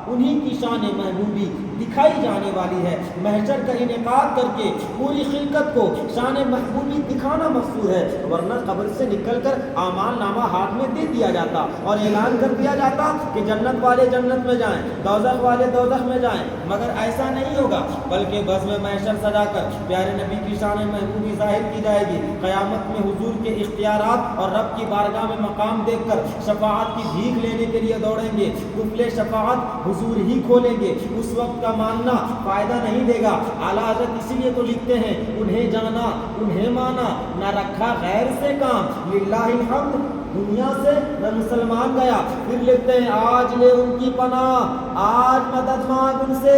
انہی کی شان محبوبی دکھائی جانے والی ہے۔ محشر کا انعقاد کر کے پوری خلقت کو شان محبوبی دکھانا مقصود ہے، ورنہ قبر سے نکل کر اعمال نامہ ہاتھ میں دے دیا جاتا اور اعلان کر دیا جاتا کہ جنت والے جنت میں جائیں، دوزخ والے دوزخ میں جائیں، مگر ایسا نہیں ہوگا، بلکہ بزم محشر سجا کر پیارے نبی کی شان محبوبی ظاہر کی جائے گی۔ قیامت میں حضور کے اختیارات اور رب کی بارگاہ میں مقام دیکھ کر شفاعت کی بھیک لینے کے لیے دوڑیں گے، قفل شفاعت حضور ہی کھولیں گے، اس وقت کا ماننا فائدہ نہیں دے گا۔ اعلیٰ حضرت اسی لیے تو لکھتے ہیں، انہیں جانا انہیں مانا، نہ رکھا غیر سے کام، للہ الحمد دنیا سے نہ مسلمان گیا۔ پھر لکھتے ہیں، آج لے ان کی پناہ، آج مدد مانگ ان سے،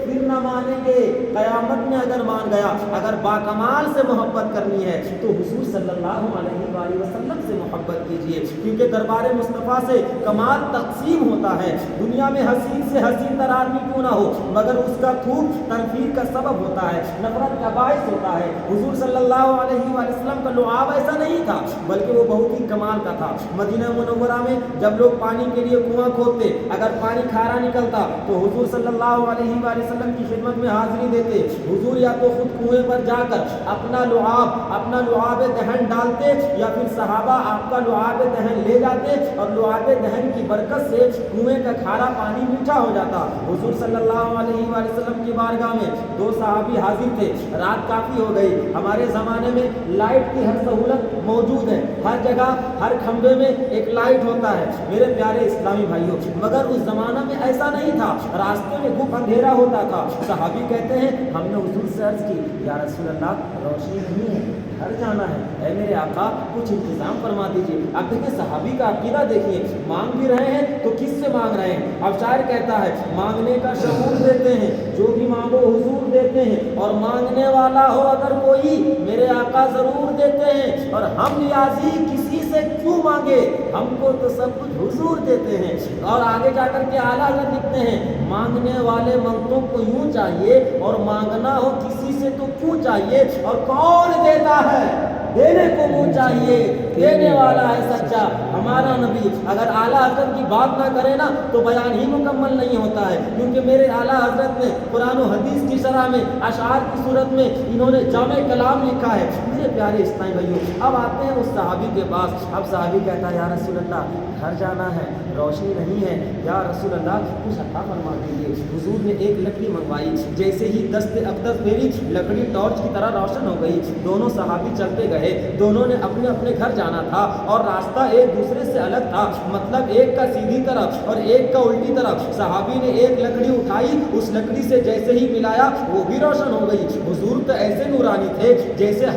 پھر نہ مانیں گے قیامت میں اگر مان گیا۔ اگر باکمال سے محبت کرنی ہے تو حضور صلی اللہ علیہ وآلہ وسلم سے محبت کیجیے، کیونکہ دربار مصطفیٰ سے کمال تقسیم ہوتا ہے۔ دنیا میں حسین سے حسین تر آدمی کیوں نہ ہو، مگر اس کا تھوک تنفیر کا سبب ہوتا ہے، نفرت کا باعث ہوتا ہے۔ حضور صلی اللہ علیہ وآلہ وسلم کا لعاب ایسا نہیں تھا، بلکہ وہ بہت ہی کمال کا تھا۔ مدینہ منورہ میں جب لوگ پانی کے لیے کنواں کھودتے، اگر پانی کھارا نکلتا تو حضور صلی اللہ علیہ وآلہ وسلم کی خدمت میں حاضری دیتے۔ حضور یا تو خود کنویں پر جا کر اپنا لعاب دہن ڈالتے، یا پھر صحابہ آپ کا لعاب دہن لے جاتے، اور لعاب دہن کی برکت سے کنویں کا کھارا پانی میٹھا ہو جاتا۔ حضور صلی اللہ علیہ وآلہ وسلم کی بارگاہ میں دو صحابی حاضر تھے، رات کافی ہو گئی۔ ہمارے زمانے میں لائٹ کی ہر سہولت موجود ہے، ہر جگہ ہر کھمبے میں ایک لائٹ ہوتا ہے میرے پیارے اسلامی بھائیوں، مگر اس زمانہ میں ایسا نہیں تھا، راستے میں گھپ اندھیرا ہوتا تھا۔ صحابی کہتے ہیں، ہم نے حضور سے عرض کی، یا رسول اللہ روشنی نہیں ہے، گھر جانا ہے، اے میرے آقا کچھ انتظام فرما دیجیے۔ اب دیکھیں صحابی کا عقیدہ دیکھیے، مانگ بھی رہے ہیں تو کس سے مانگ رہے ہیں؟ اب شاعر کہتا ہے، مانگنے کا شعور دیتے ہیں، جو بھی مانگو حضور دیتے ہیں، اور مانگنے والا ہو اگر کوئی میرے آقا ضرور دیتے ہیں، اور ہم نیازی کسی سے کیوں مانگے، ہم کو تو سب کچھ حضور دیتے ہیں۔ اور آگے جا کر کے اعلیٰ حضرت لکھتے ہیں، مانگنے والے منگتوں کو یوں چاہیے، اور مانگنا ہو کسی سے تو کیوں چاہیے، اور کون دیتا ہے دینے کو منہ چاہیے، دینے والا ہے سچا ہمارا نبی۔ اگر اعلیٰ حضرت کی بات نہ کرے نا تو بیان ہی مکمل نہیں ہوتا ہے، کیونکہ میرے اعلیٰ حضرت نے قرآن و حدیث کی شرح میں اشعار کی صورت میں انہوں نے جامع کلام لکھا ہے۔ میرے پیارے اسلامی بھائیوں، اب آتے ہیں اس صحابی کے پاس۔ اب صحابی کہتا ہے، یا رسول اللہ گھر جانا ہے، روشنی نہیں ہے، یا رسول اللہ کچھ عطا فرما دیجیے۔ حضور نے ایک لکڑی منگوائی، جیسے ہی دست اقدس میری لکڑی ٹارچ کی طرح روشن ہو گئی۔ دونوں صحابی چلتے گئے، دونوں نے اپنے اپنے گھر جانا تھا، اور راستہ ایک دوسرے سے الگ تھا، مطلب ایک کا سیدھی طرف اور ایک کا الٹی طرف۔ صحابی نے ایک لکڑی اٹھائی، اس لکڑی سے جیسے ہی ملایا وہ بھی روشن ہو گئی۔ حضور تو ایسے نورانی تھے جیسے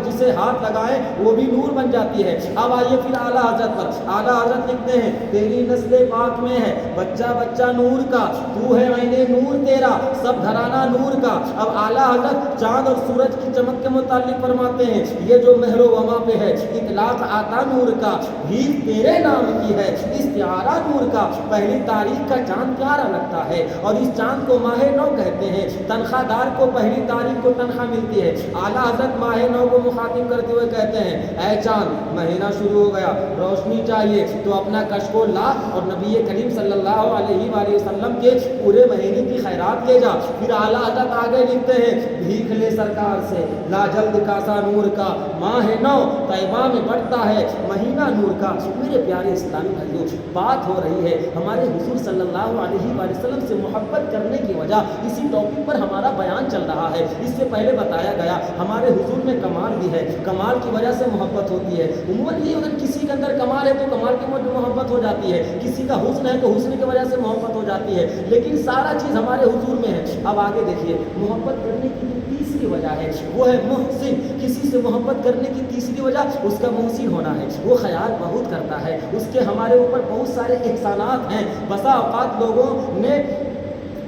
جسے ہاتھ لگائے وہ بھی نور بن جاتی ہے۔ اب آئیے پھر اعلیٰ حضرت پر۔ اعلیٰ حضرت لکھتے ہیں، تیری نسل پاک میں ہے بچہ بچہ نور کا، تو ہے عین نور تیرا، سب گھرانہ نور کا۔ اب اعلیٰ حضرت چاند اور سورج کی چمک کے متعلق فرماتے ہیں، یہ جو مہر و وما پہ ہے اطلاق آتا نور کا، بھی تیرے نام کی ہے استعارہ نور کا۔ پہلی تاریخ کا چاند پیارا لگتا ہے، اور اس چاند کو ماہ نو کہتے ہیں۔ تنخواہ دار کو پہلی تاریخ کو تنخواہ ملتی ہے۔ اعلیٰ حضرت ماہ نو کو مخاطب کرتے ہوئے کہتے ہیں، اے چاند مہینہ شروع ہو گیا، روشنی چاہیے تو اپنا کشکول لا، اور نبی کریم صلی اللہ علیہ وآلہ وسلم کے پورے مہینے کی خیرات لے جا۔ پھر اعلیٰ حضرت آگے لکھتے ہیں، بھیک لے سرکار سے لا جلد کاسا نور کا، ماہ نو طیبہ میں بڑھتا ہے مہینہ نور کا۔ میرے پیارے اسلامی بھائیوں، بات ہو رہی ہے ہمارے حضور صلی اللہ علیہ وآلہ وسلم سے محبت کرنے کی وجہ، اسی ٹاپک پر ہمارا بیان چل رہا ہے۔ اس سے پہلے بتایا گیا ہمارے حضور میں کمال بھی ہے، کمال کی وجہ سے محبت ہوتی ہے۔ عموماً یہ اگر کسی کے اندر کمال ہے تو کمال کی وجہ سے محبت ہو جاتی ہے، کسی کا حسن ہے تو حسن کی وجہ سے محبت ہو جاتی ہے، لیکن سارا چیز ہمارے حضور میں ہے۔ اب آگے دیکھیے، محبت کرنے کی جو تیسری وجہ ہے وہ ہے محسن۔ کسی سے محبت کرنے کی تیسری وجہ اس کا محسن ہونا ہے، وہ خیال بہت کرتا ہے، اس کے ہمارے اوپر بہت سارے احسانات ہیں۔ بسا اوقات لوگوں نے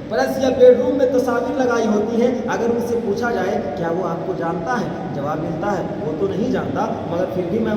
پلس یا بیڈ روم میں تصاویر لگائی ہوتی ہیں، اگر ان سے پوچھا جائے کیا وہ آپ کو جانتا ہے، جواب ملتا ہے وہ تو نہیں جانتا، مگر پھر بھی میں